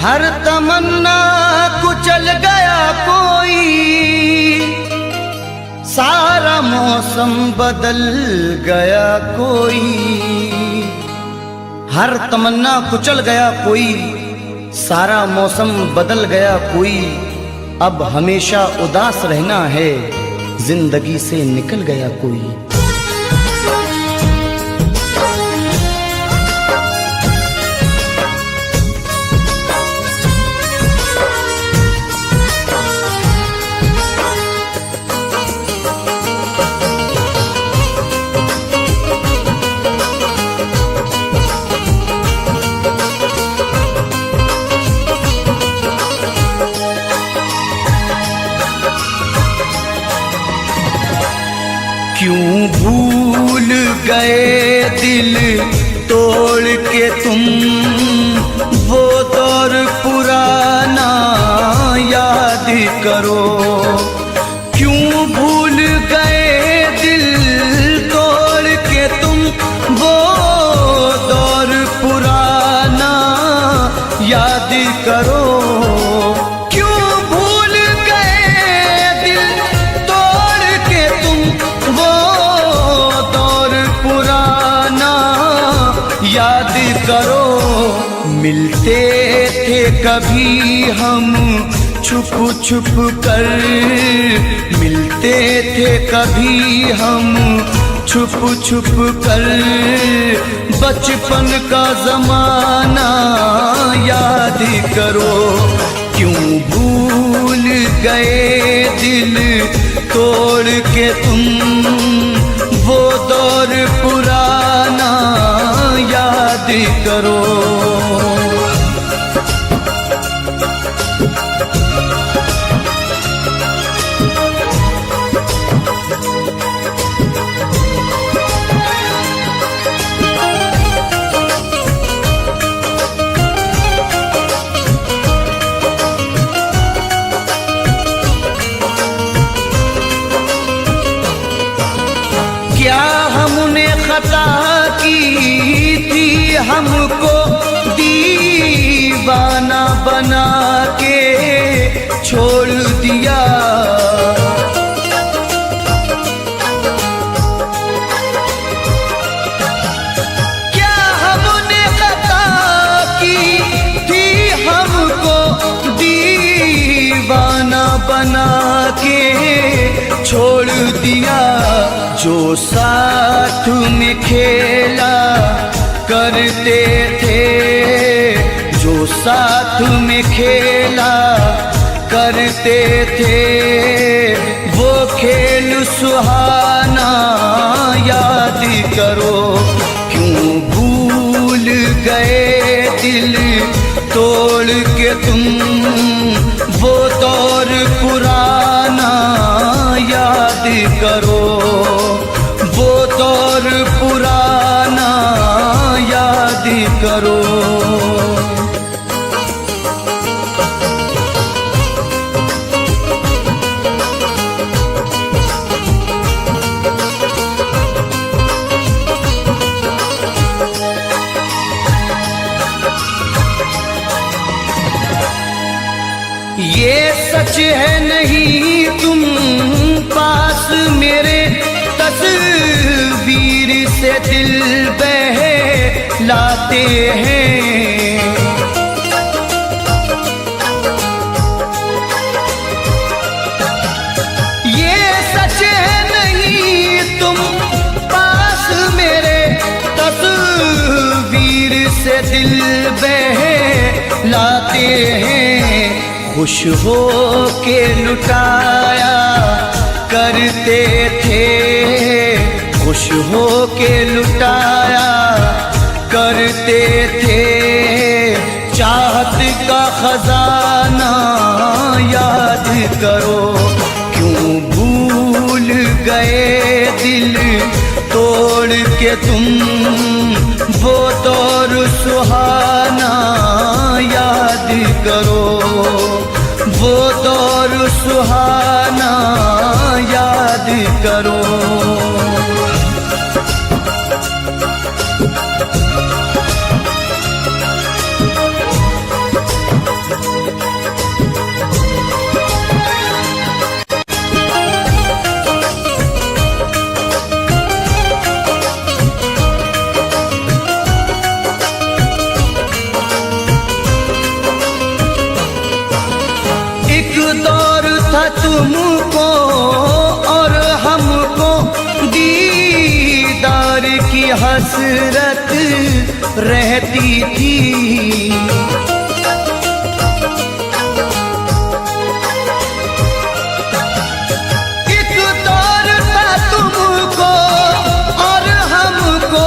हर तमन्ना कुचल गया कोई, सारा मौसम बदल गया कोई। हर तमन्ना कुचल गया कोई, सारा मौसम बदल गया कोई। अब हमेशा उदास रहना है, जिंदगी से निकल गया कोई। क्यों भूल गए दिल तोड़ के तुम, वो दौर पुराना याद करो। क्यों भूल गए दिल तोड़ के तुम, वो दौर पुराना याद करो। याद करो, मिलते थे कभी हम छुप छुप कर, मिलते थे कभी हम छुप छुप कर। बचपन का जमाना याद करो। क्यों भूल गए दिल तोड़ के तुम, वो दौर पुराना याद करो। क्या हमने खता की थी, हमको दीवाना बना के छोड़ दिया। क्या हमने खता की थी, हमको दीवाना बना के छोड़ दिया। जो साथ में खेला करते थे, जो साथ में खेला करते थे, वो खेल सुहाना याद करो। क्यों भूल गए दिल तोड़ के तुम, वो दौर पुराना याद करो। वो दौर पुराना याद करो। ये सच है नहीं तुम पास मेरे, तस्वीर से दिल बहलाते हैं। ये सच है नहीं तुम पास मेरे, तस्वीर से दिल बहलाते हैं। खुश हो के लुटाया करते थे, खुश हो के लुटाया करते थे। चाहत का खजाना याद करो। क्यों भूल गए दिल तोड़ के तुम, वो दौर सुहाना याद करो। वो दौर सुहाना याद करो। तुमको और हमको दीदार की हसरत रहती थी। एक दौर था तुमको और हमको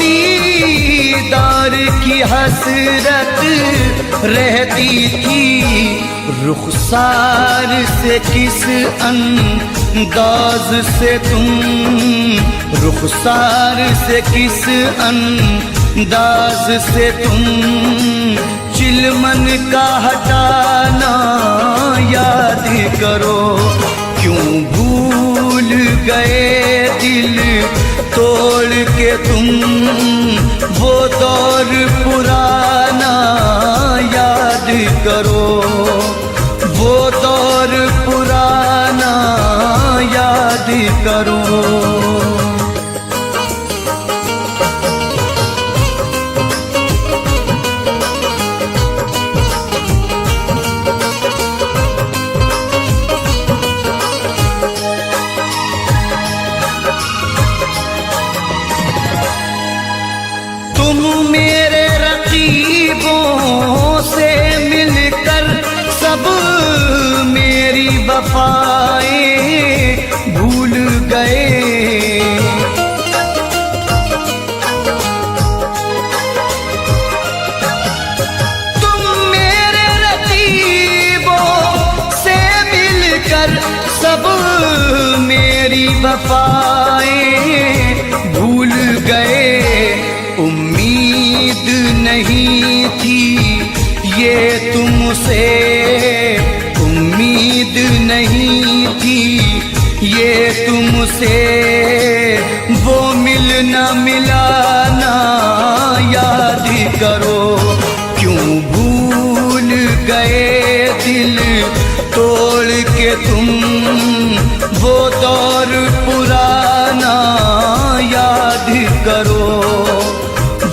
दीदार की हसरत रहती थी। रुखसार से किस अंदाज से तुम, रुखसार से किस अंदाज से तुम चिलमन का हटाना याद करो। क्यों भूल गए दिल तोड़ के तुम वो दौर पुराना याद करो, वो दौर पुराना याद करो। तुम मेरे रकीबों से मिलकर सब मेरी वफाएं भूल गए। तुम मेरे रकीबों से मिलकर सब मेरी वफाएं भूल गए। उम्मीद नहीं थी ये तुमसे, उम्मीद नहीं थी ये तुमसे, वो मिलना मिलाना याद करो। क्यों भूल गए दिल तोड़ के तुम वो दौर पुराना याद करो,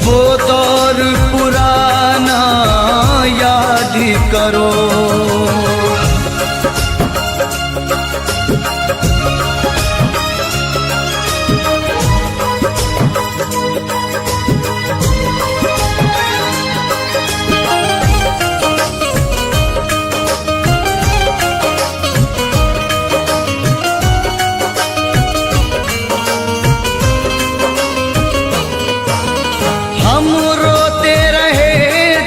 वो दौर पुराना याद करो। हम रोते रहे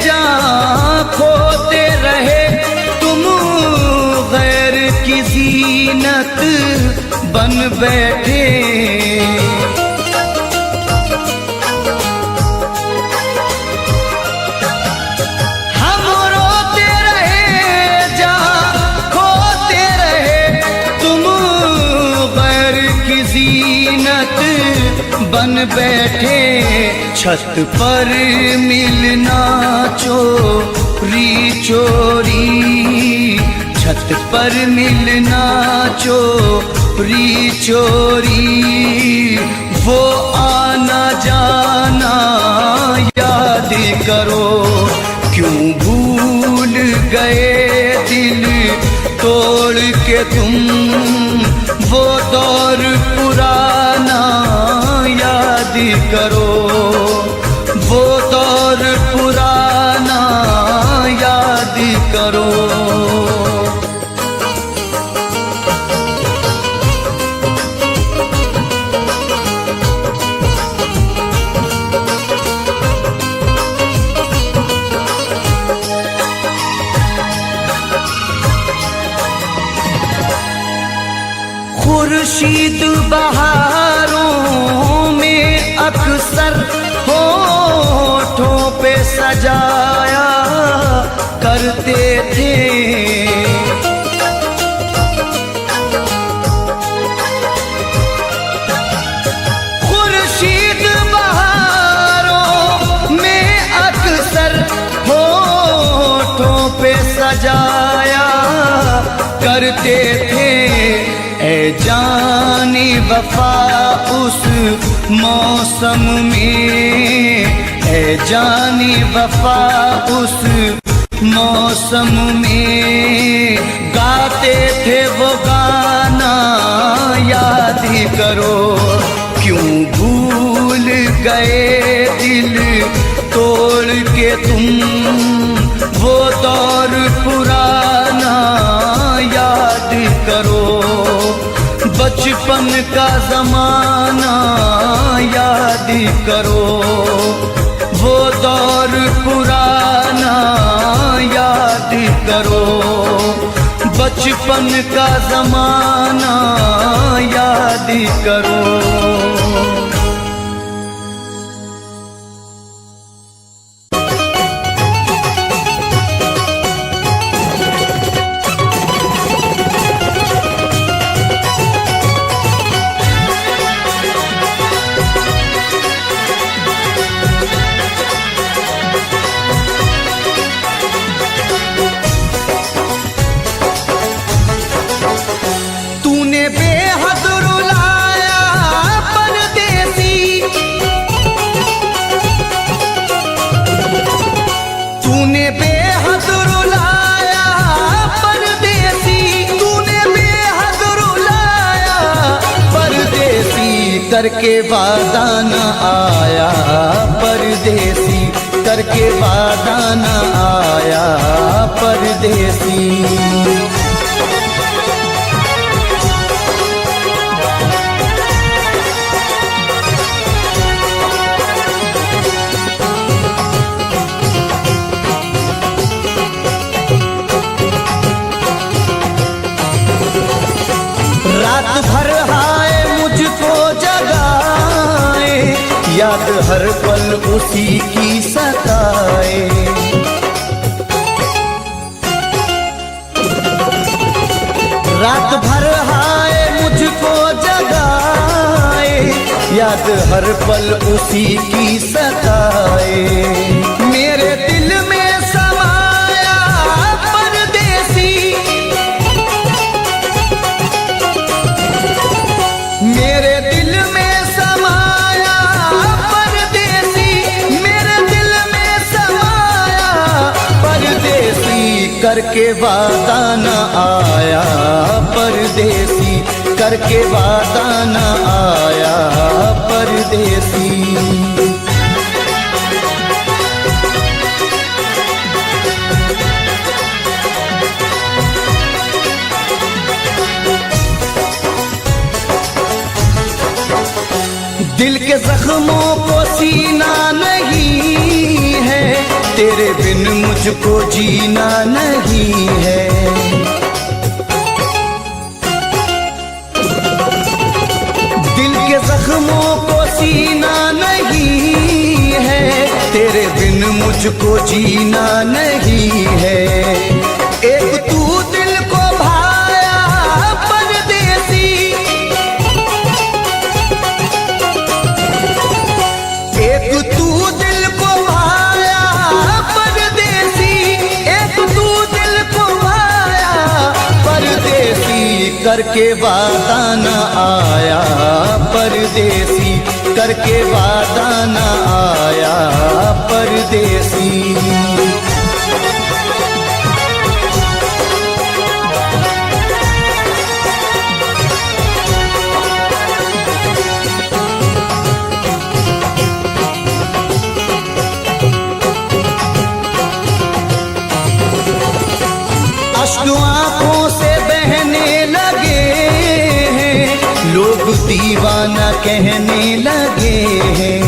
जहाँ खोते रहे, तुम गैर की जीनत बन बैठे। हम रोते रहे जहाँ खोते रहे, तुम गैर की जीनत बन बैठे। छत पर मिलना चोरी चोरी, छत पर मिलना चोरी चोरी, वो आना जाना याद करो। क्यों भूल गए दिल तोड़ के तुम वो दौर पुराना याद करो, वो दौर पुराना याद करो। खुर्शीद बहारों में अक्सर होठों पे सजाया करते थे। खुर्शीद बहारों में अक्सर होठों पे सजाया करते थे। ऐ जानी वफा उस मौसम में, ऐ जानी वफा उस मौसम में गाते थे वो गाना याद करो। क्यों भूल गए दिल तोड़ के तुम वो दौर पुराना याद करो। बचपन का ज़माना याद करो, वो दौर पुराना याद करो। बचपन का ज़माना याद करो। करके वादा न आया परदेसी, करके वादा न आया परदेसी। रात भर हाय मुझको जगाए, याद हर पल उसी की सताए। रात भर हाय मुझको जगाए, याद हर पल उसी की सताए। मेरे दिल में समाया परदेसी, मेरे दिल में समाया परदेसी, मेरे दिल में समाया परदेसी। करके वादा न आया परदेसी, करके वादा न आया परदेसी। दिल के जख्मों को सीना नहीं है, तेरे बिन मुझको जीना नहीं है। दिल के जख्मों को सीना नहीं है, तेरे बिन मुझको जीना नहीं है। एक तू दिल को भाया परदेसी, एक तू दिल को भाया परदेसी, एक तू दिल को भाया परदेसी। करके वादा न आया परदेसी, करके वादा न आया परदेसी। अश्क आँखों से बहने लगे हैं, लोग दीवाना कहने लगे हैं।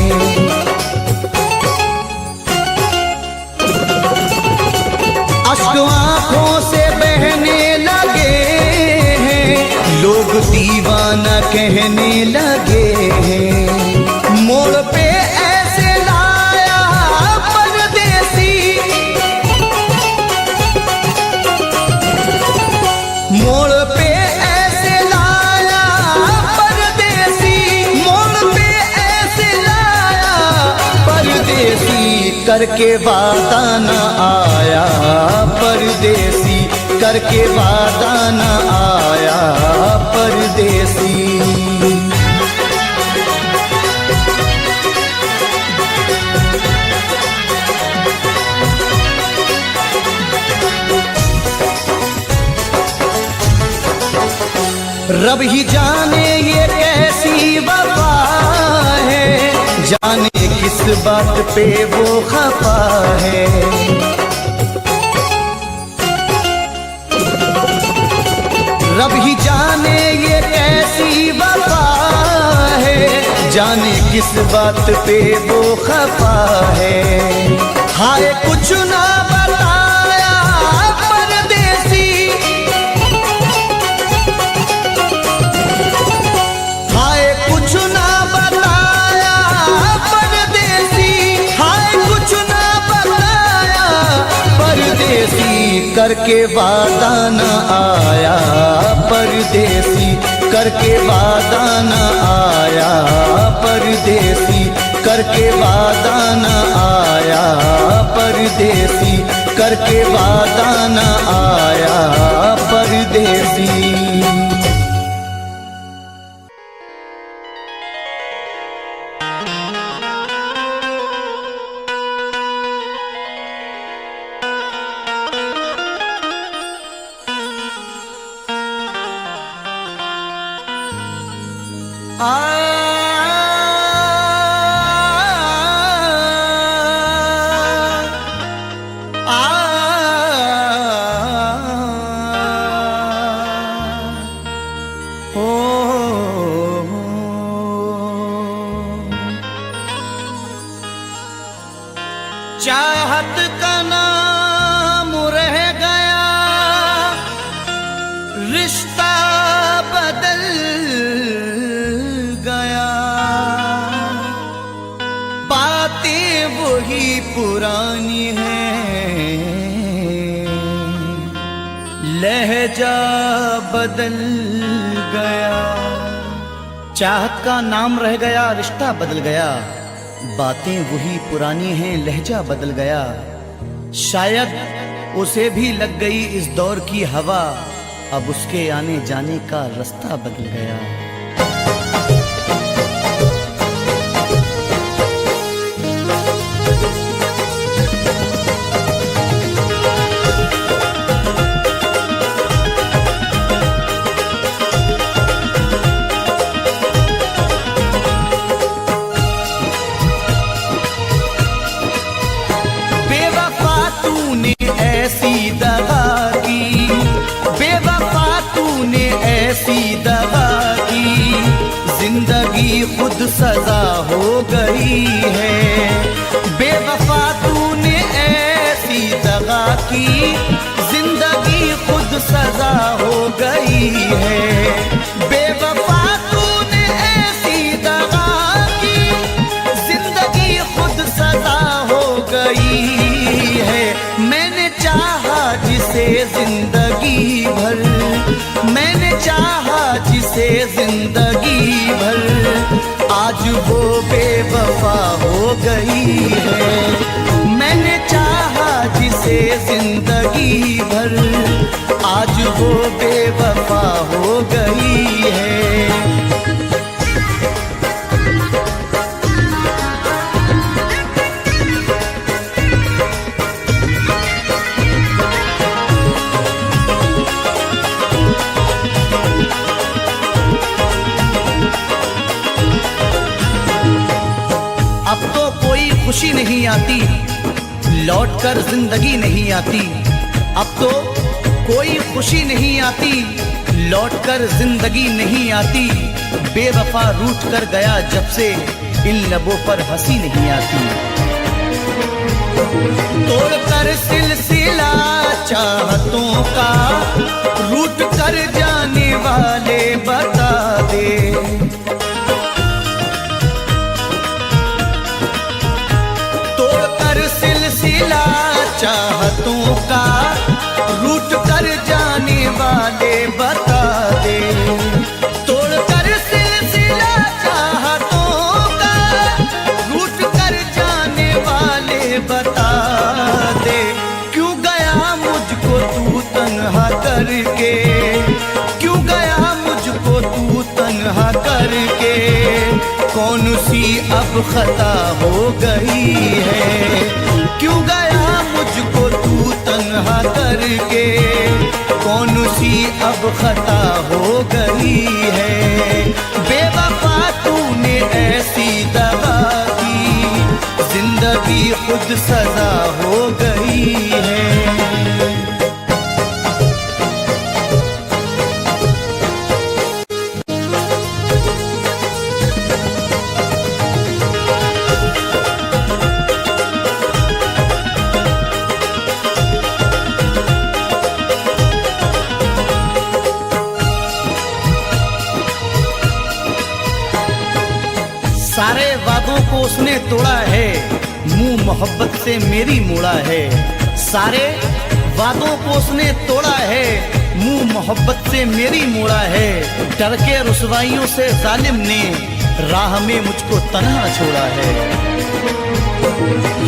अश्क आँखों से बहने लगे हैं, लोग दीवाना कहने लगे हैं। मोड़ पे ऐसे लाया परदेसी, मोड़ पे ऐसे लाया परदेसी, मोड़ पे ऐसे लाया परदेसी। करके वादा न आया परदेसी, करके वादा न आया परदेसी। रब ही जाने ये कैसी वफा है, जाने किस बात पे वो खफा है। रब ही जाने ये कैसी वफा है, जाने किस बात पे वो खफा है। हाय कुछ ना बताया परदेसी, हाय कुछ ना बताया परदेसी, हाय कुछ ना बताया परदेसी, करके वादा न आया परदेसी, करके वादा न आया परदेसी, करके वादा न आया परदेसी, करके वादा न आया परदेसी। चाहत का नाम रह गया, रिश्ता बदल गया, बातें वही पुरानी हैं, लहजा बदल गया। चाहत का नाम रह गया, रिश्ता बदल गया, बातें वही पुरानी हैं, लहजा बदल गया। शायद उसे भी लग गई इस दौर की हवा, अब उसके आने जाने का रास्ता बदल गया। ऐसी दगा की, बेवफा तूने ऐसी दगा की, जिंदगी खुद सजा हो गई है। बेवफा तूने ऐसी दगा की, जिंदगी खुद सजा हो गई है। बेवफा तूने ऐसी दगा की, जिंदगी खुद सजा हो गई है। मैंने चाहा जिसे जिंदगी भर, मैंने चाहा जिसे जिंदगी भर, आज वो बेवफा हो गई है। मैंने चाहा जिसे जिंदगी भर, आज वो बेवफा हो गई है। अब तो कोई खुशी नहीं आती, लौटकर जिंदगी नहीं आती। अब तो कोई खुशी नहीं आती, लौटकर जिंदगी नहीं आती। बेवफा रूठ कर गया जब से, इन लबों पर हंसी नहीं आती। तोड़कर सिलसिला चाहतों का, रूठ कर जाने वाले बता दे। सिलसिला चाहतों का, रूठ कर जाने वाले बता दे। तोड़कर सिलसिला चाहतों का, रूठ कर जाने वाले बता दे। क्यों गया मुझको तू तन्हा करके, क्यों गया मुझको तू तन्हा करके, कौन सी अब खता हो गई है। क्यों गया मुझको तू तन्हा करके, कौन सी अब खता हो गई है। बेवफा तूने ऐसी दगा की, जिंदगी खुद सजा हो गई है। सारे वादों को उसने तोड़ा है, मुंह मोहब्बत से मेरी मोड़ा है। सारे वादों को उसने तोड़ा है, मुंह मोहब्बत से मेरी मोड़ा है। डर के रुसवाइयों से जालिम ने राह में मुझको तन्हा छोड़ा है।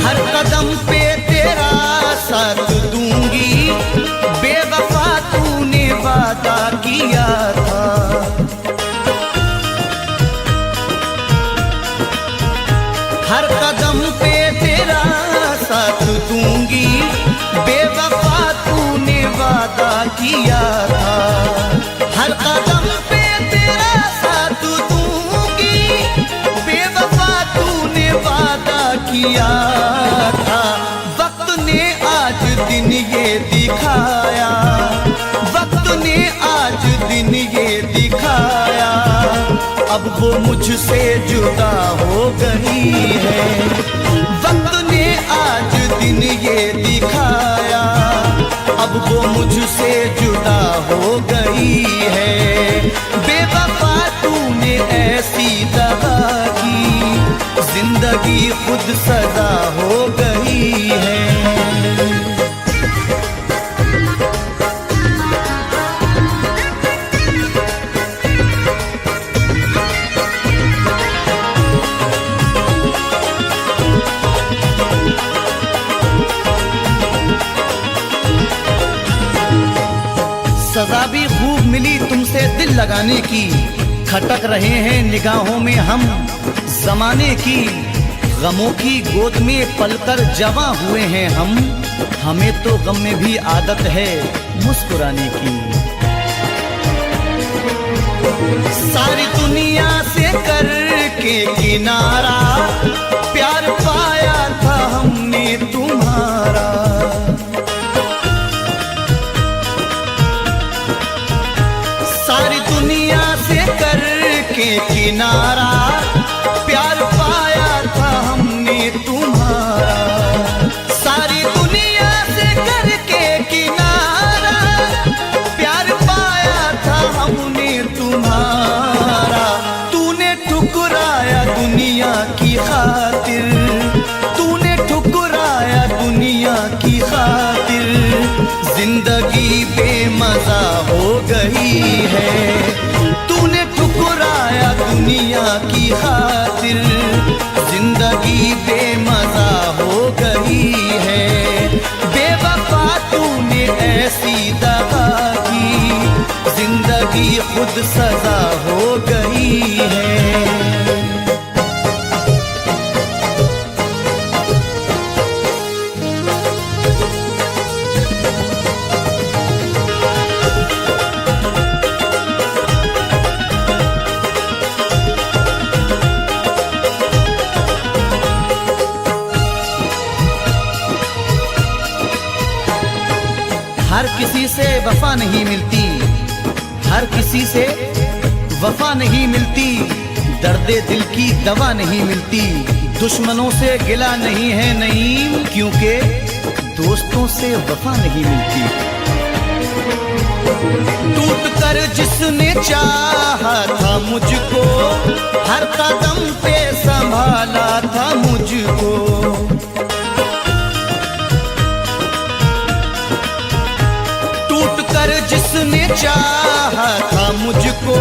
हर कदम पे तेरा साथ दूंगी, बेवफा तूने वादा किया था। हर कदम पे तेरा साथ दूंगी, बेवफा तूने वादा किया था। हर कदम पे तेरा साथ दूंगी, बेवफा तूने वादा किया था। वक्त ने आज दिन ये दिखाया, वक्त ने आज दिन ये दिखाया, अब वो मुझसे जुदा हो गई है। वक्त ने आज दिन ये दिखाया, अब वो मुझसे जुदा हो गई है। बेवफा तूने ऐसी दगा की, जिंदगी खुद सजा हो गई है। सजा भी खूब मिली तुमसे दिल लगाने की, खटक रहे हैं निगाहों में हम जमाने की। गमों की गोद में पलकर जवां हुए हैं हम, हमें तो गम में भी आदत है मुस्कुराने की। सारी दुनिया से करके किनारा, प्यार पाया था हमने तुम्हारा। सारी दुनिया से करके किनारा, प्यार पाया था हमने तुम्हारा। सारी दुनिया से करके किनारा, प्यार पाया था हमने तुम्हारा। तूने ठुकराया दुनिया की खातिर, तूने ठुकराया दुनिया की खातिर, जिंदगी बेमजा हो गई है। तूने ठुकराया दुनिया की खातिर, जिंदगी बेमजा हो गई है। बेवफा तूने ऐसी दगा की, जिंदगी खुद सजा हो गई है। हर किसी से वफा नहीं मिलती, हर किसी से वफा नहीं मिलती। दर्दे दिल की दवा नहीं मिलती, दुश्मनों से गिला नहीं है नईम, क्योंकि दोस्तों से वफा नहीं मिलती। टूट कर जिसने चाहा था मुझको, हर कदम पे संभाला था मुझको। टूट कर जिसने चाहा था मुझको,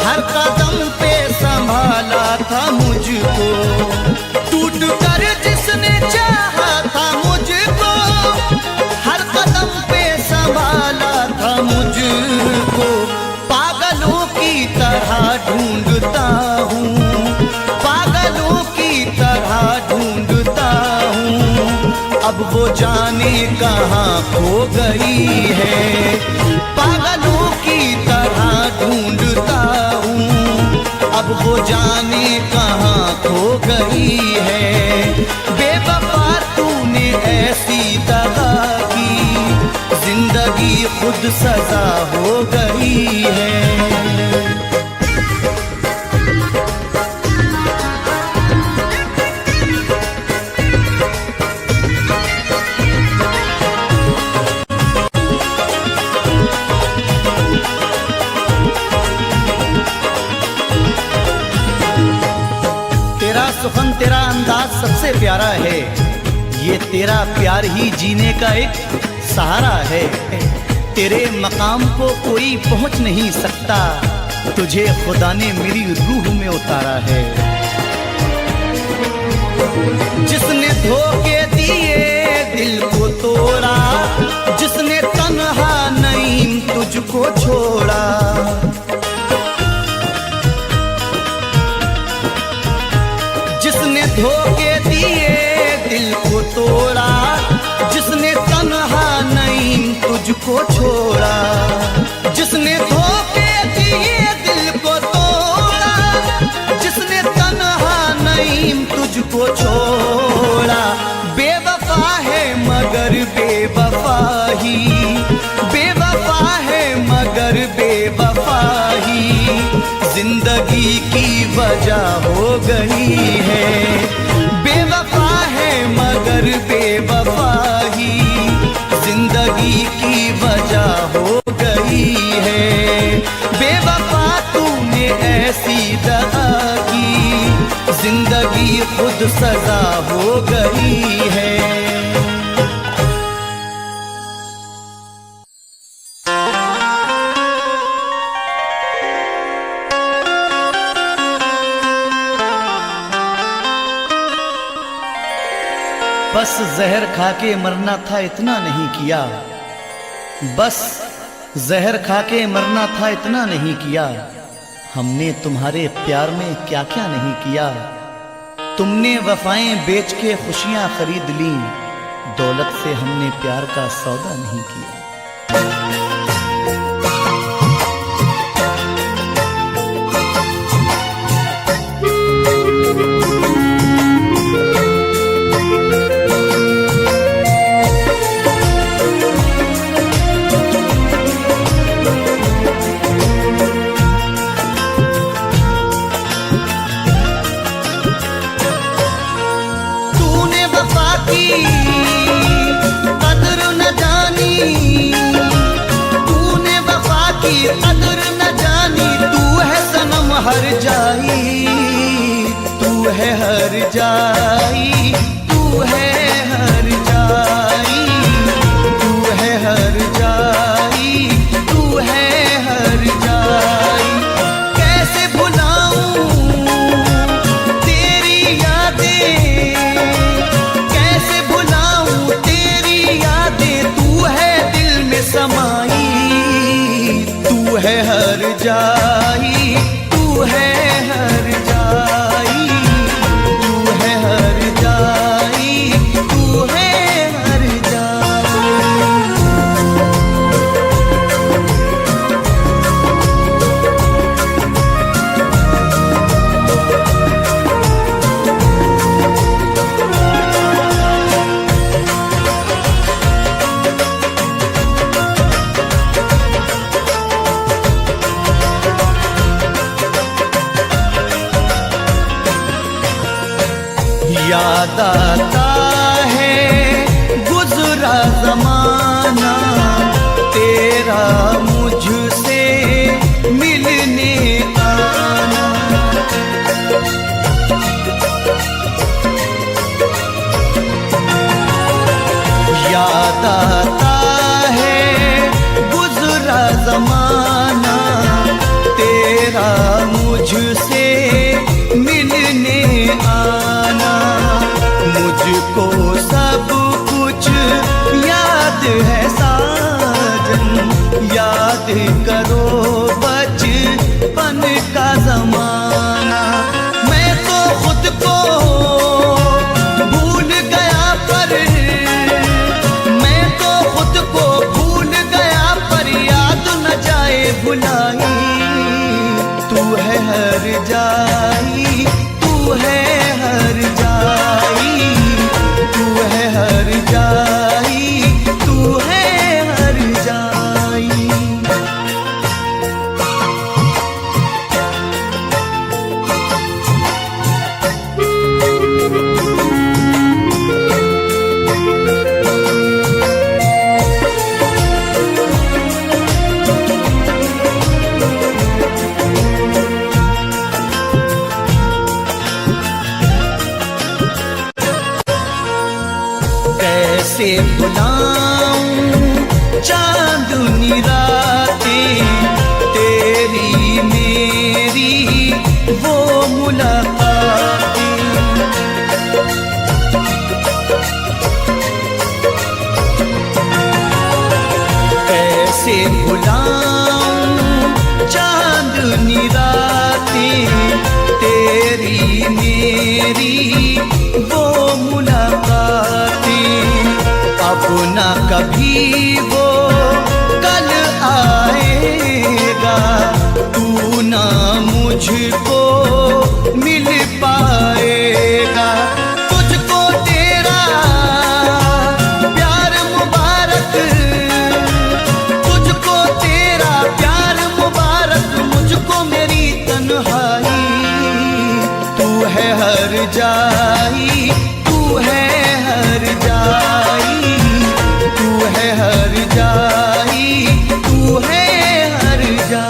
हर कदम पे संभाला था मुझको। टूट कर जिसने चाहा था मुझको, हर कदम पे संभाला था मुझको। पागलों की तरह ढूंढता हूँ, पागलों की तरह ढूंढता हूँ, अब वो जाने कहाँ खो गई है। पागलों की तरह ढूंढता हूँ, अब वो जाने कहाँ खो गई है। बेवफा तूने ऐसी दगा की, जिंदगी खुद सजा हो गई है। सुखन तेरा अंदाज सबसे प्यारा है, ये तेरा प्यार ही जीने का एक सहारा है। तेरे मकाम को कोई पहुंच नहीं सकता, तुझे खुदा ने मेरी रूह में उतारा है। जिसने धोखे दिए दिल को तोड़ा, जिसने तन्हा नहीं तुझको छोड़ा, जिसने धोखे दिए दिल को तोड़ा, जिसने तन्हा नहीं तुझको छोड़ा, जिसने धोखे दिए दिल को तोड़ा, जिसने तन्हा नहीं तुझको छोड़ा। बेवफा है मगर बेवफा ही, बेवफा है मगर बेवफा ही जिंदगी की वजह हो गई है। बेवफा है मगर बेवफा ही जिंदगी की वजह हो गई है। बेवफा तूने ऐसी दगा की, जिंदगी खुद सजा हो गई है। बस जहर खा के मरना था इतना नहीं किया, बस जहर खा के मरना था इतना नहीं किया। हमने तुम्हारे प्यार में क्या क्या नहीं किया। तुमने वफाएं बेच के खुशियां खरीद ली, दौलत से हमने प्यार का सौदा नहीं किया। कदर न जानी, तूने वफा की कदर न जानी। तू है सनम हर जाई, तू है हर जाई, तू है हर जाई, तू है हर जाई, तू है हर जाई। कैसे भुलाऊं तेरी यादें, कैसे भुलाऊं तेरी यादें। तू है दिल में समाई, तू है हर जाई, तू है हर जाई, तू है हर जाई, तू है हर जाई। याद आता है गुजरा जमाना, तेरा मुझसे मिलने आना। याद आता है गुजरा जमाना, तेरा मुझसे मिलने आना। मुझको सब कुछ याद है साजन, याद करो बचपन का जमाना। मैं तो खुद को भूल गया पर कैसे भुलाऊं चांदनी रातें, तेरी मेरी वो मुलाकातें। कैसे भुलाऊं चांदनी रातें, तेरी मेरी वो मुलाकातें। अब ना कभी वो कल आएगा, तू ना मुझको मिल पाएगा। तुझको तेरा प्यार मुबारक, तुझको तेरा प्यार मुबारक, मुझको मेरी तन्हाई। तू है हर जाई, तू है हर जाई, तू है हर जाई, तू है हर जाई।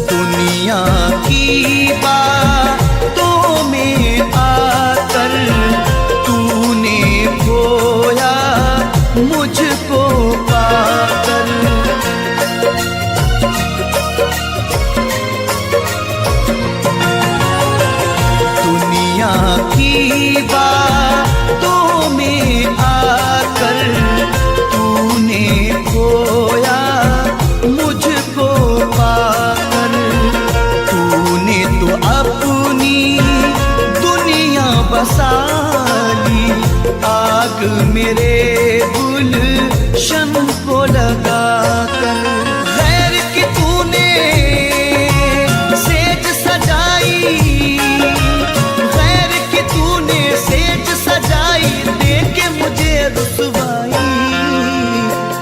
दुनिया की बातों में आकर तूने खोया मुझको पाकर। दुनिया की बातों में आकर तूने खोया मुझको पाकर। तूने तो अपनी दुनिया बसाली, आग मेरे गुलशन को लगाकर। गैर की तूने सेज सजाई, गैर की तूने सेज सजाई, देके मुझे रुसवाई।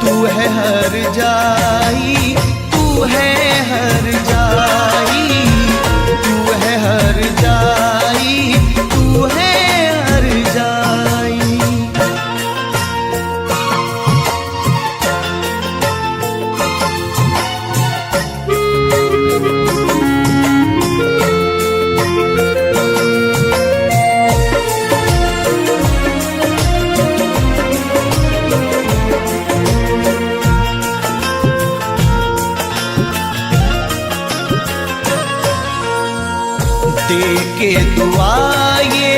तू है हर जाई, तू है हर जाई, तू है हर जाई, तू है हर जाई। दे के दुआ ये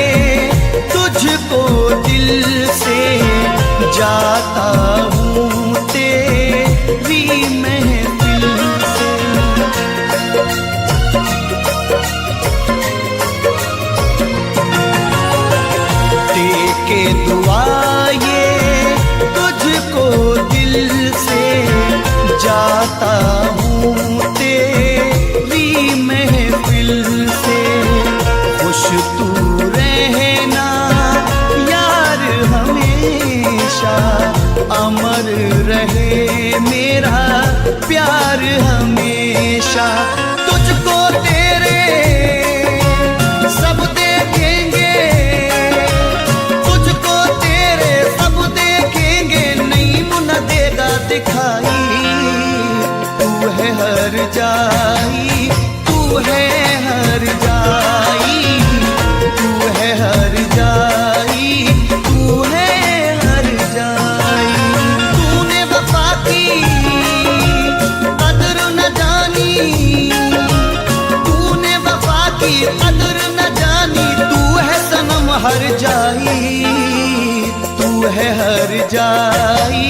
तुझको दिल से, जाता हूँ तेरी महफिल से। दे के दुआ ये तुझको दिल से, जाता हूँ तेरी महफिल से। खुश तू रहना यार हमेशा, अमर रहे मेरा प्यार हमेशा। तुझको तेरे सब देखेंगे, तुझको तेरे सब देखेंगे, नहीं मुना देगा दिखाई। तू है हर जाई, तू है हर जाई, तू है हर जाई, तू है हर जाई। तूने वफा की कदर न जानी, तूने वफा की कदर न जानी, तू है सनम हर जाई, तू है हर जाई,